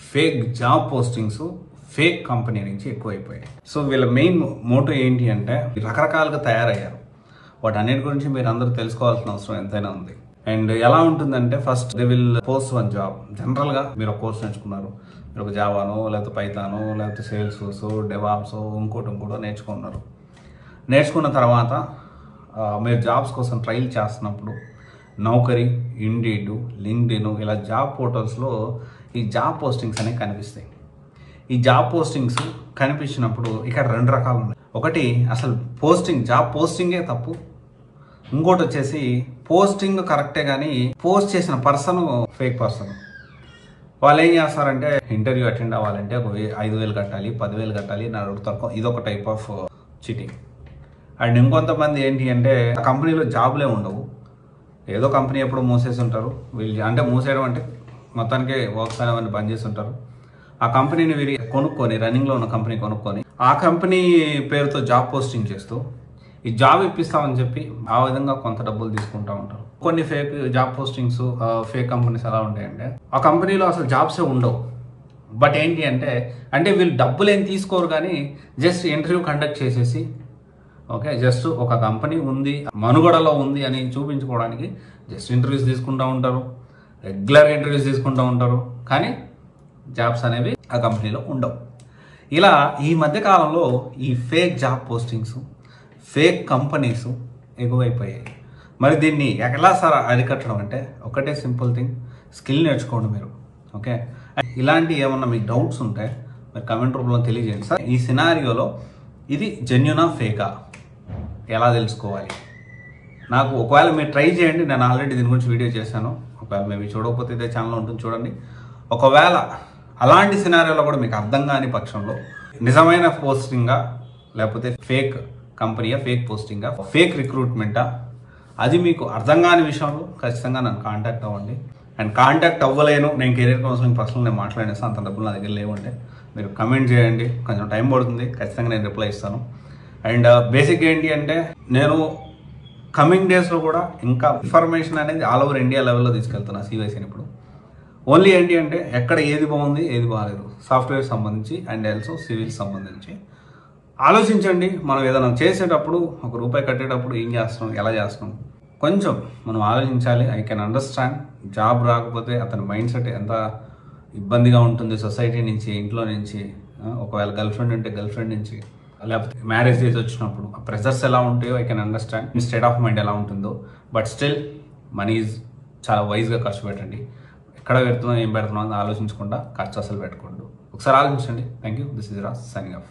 Fake job postings fake company నుంచి ఎక్కువైపోయాయి. So వీళ్ళ మెయిన్ మోటో ఏంటి అంటే రకరకాలుగా తయారయ్యారు. వాటన్నిటి గురించి మీరు అందరూ తెలుసుకోవాల్సిన అవసరం ఎంతైనా ఉంది. అండ్ ఎలా ఉంటుందంటే first they will post one job. జనరల్గా మీరు ఒక కోర్స్ నేర్చుకున్నారు, మీరు ఒక జావానో లేకపోతే పైథానో లేకపోతే సేల్స్ ఫోర్స్ డెవాప్స్ ఇంకోటో నేర్చుకున్నారు. నేర్చుకున్న తర్వాత మీరు జాబ్స్ కోసం ట్రైల్ చేస్తున్నప్పుడు నౌకరీ, ఇండీడ్, లింక్డ్ఇన్ ఇలా జాబ్ పోర్టల్స్లో ఈ జాబ్ పోస్టింగ్స్ అనేవి కనిపిస్తాయి. ఈ జాబ్ పోస్టింగ్స్ కనిపించినప్పుడు ఇక్కడ రెండు రకాలు ఉన్నాయి. ఒకటి అసలు జాబ్ పోస్టింగే తప్పు. ఇంకోటి వచ్చేసి పోస్టింగ్ కరెక్టే కానీ పోస్ట్ చేసిన పర్సన్ ఫేక్ పర్సన్. వాళ్ళు ఏం చేస్తారంటే ఇంటర్వ్యూ అటెండ్ అవ్వాలంటే ఒక 5,000 కట్టాలి, 10,000 కట్టాలి అని అడుగుతారు. ఇదొక టైప్ ఆఫ్ చీటింగ్. అండ్ ఇంకొంతమంది ఏంటి అంటే కంపెనీలో జాబ్లే ఉండవు, ఏదో కంపెనీ ఎప్పుడు మూసేసి ఉంటారు వీళ్ళు. అంటే మూసేయడం అంటే మొత్తానికి వర్క్స్ అనేవన్నీ బంద్ చేసి ఉంటారు. ఆ కంపెనీని వీరి కొనుక్కొని, రన్నింగ్లో ఉన్న కంపెనీ కొనుక్కొని ఆ కంపెనీ పేరుతో జాబ్ పోస్టింగ్ చేస్తూ ఈ జాబ్ ఇప్పిస్తామని చెప్పి ఆ విధంగా కొంత డబ్బులు తీసుకుంటూ ఉంటారు. కొన్ని fake job postings, fake companies ఎలా ఉంటాయంటే ఆ కంపెనీలో అసలు జాబ్సే ఉండవు. బట్ ఏంటి అంటే వీళ్ళు డబ్బులు ఏం తీసుకోరు కానీ జస్ట్ ఇంటర్వ్యూ కండక్ట్ చేసేసి ఓకే జస్ట్ ఒక కంపెనీ ఉంది, మనుగడలో ఉంది అని చూపించుకోవడానికి జస్ట్ ఇంటర్వ్యూస్ తీసుకుంటూ ఉంటారు, రెగ్యులర్ ఇంటర్వ్యూస్ తీసుకుంటూ ఉంటారు. కానీ జాబ్స్ అనేవి ఆ కంపెనీలో ఉండవు. ఇలా ఈ మధ్యకాలంలో ఈ fake job postings, fake companies ఎక్కువైపోయాయి. మరి దీన్ని ఎలా సార్ అరికట్టడం అంటే ఒకటే సింపుల్ థింగ్, స్కిల్ నేర్చుకోండి మీరు. ఓకే, ఇలాంటి ఏమన్నా మీకు డౌట్స్ ఉంటే మీరు కమెంట్ రూపంలో తెలియజేయండి. సార్ ఈ సినారియోలో ఇది జెన్యూనా ఫేకా ఎలా తెలుసుకోవాలి? నాకు ఒకవేళ మీరు ట్రై చేయండి, నేను ఆల్రెడీ దీని గురించి వీడియో చేశాను. ఒకవేళ మేబీ చూడకపోతే ఇదే ఛానల్ ఉంటుంది, చూడండి. ఒకవేళ అలాంటి సినారియోలో కూడా మీకు అర్థం కాని పక్షంలో నిజమైన పోస్టింగా లేకపోతే ఫేక్ కంపెనీయా, ఫేక్ పోస్టింగా, ఫేక్ రిక్రూట్మెంటా, అది మీకు అర్థం కాని విషయంలో ఖచ్చితంగా నన్ను కాంటాక్ట్ అవ్వండి. అండ్ కాంటాక్ట్ అవ్వలేను, నేను కెరీర్ కౌన్సిలింగ్ పర్సనల్ నేను మాట్లాడేస్తాను, అంత డబ్బులు నా దగ్గర లేవంటే మీరు కమెంట్ చేయండి, కొంచెం టైం పడుతుంది, ఖచ్చితంగా నేను రిప్లై ఇస్తాను. అండ్ బేసిక్ ఏంటి అంటే నేను కమింగ్ డేస్లో కూడా ఇంకా ఇన్ఫర్మేషన్ అనేది ఆల్ ఓవర్ ఇండియా లెవెల్లో తీసుకెళ్తున్నా CYCని. ఇప్పుడు ఓన్లీ ఏంటి అంటే ఎక్కడ ఏది బాగుంది ఏది బాగాలేదు, సాఫ్ట్వేర్ సంబంధించి అండ్ ఆల్సో సివిల్ సంబంధించి ఆలోచించండి. మనం ఏదైనా చేసేటప్పుడు ₹1 కట్టేటప్పుడు ఏం చేస్తున్నాం, ఎలా చేస్తున్నాం, కొంచెం మనం ఆలోచించాలి. ఐ కెన్ అండర్స్టాండ్ జాబ్ రాకపోతే అతని మైండ్ సెట్ ఎంత ఇబ్బందిగా ఉంటుంది, సొసైటీ నుంచి, ఇంట్లో నుంచి, ఒకవేళ గర్ల్ఫ్రెండ్ ఉంటే గర్ల్ఫ్రెండ్ నుంచి, లేకపోతే మ్యారేజ్ డేస్ వచ్చినప్పుడు ఆ ప్రెజర్స్ ఎలా ఉంటాయో I can understand. Me state of mind ఎలా ఉంటుందో. బట్ స్టిల్ మనీ చాలా వైజ్గా ఖర్చు పెట్టండి. ఎక్కడ పెడుతున్నాం, ఏం పెడుతున్నాం అని ఆలోచించకుండా ఖర్చు అసలు పెట్టకూడదు. ఒకసారి ఆలోచించండి. Thank you. This is Raj signing off.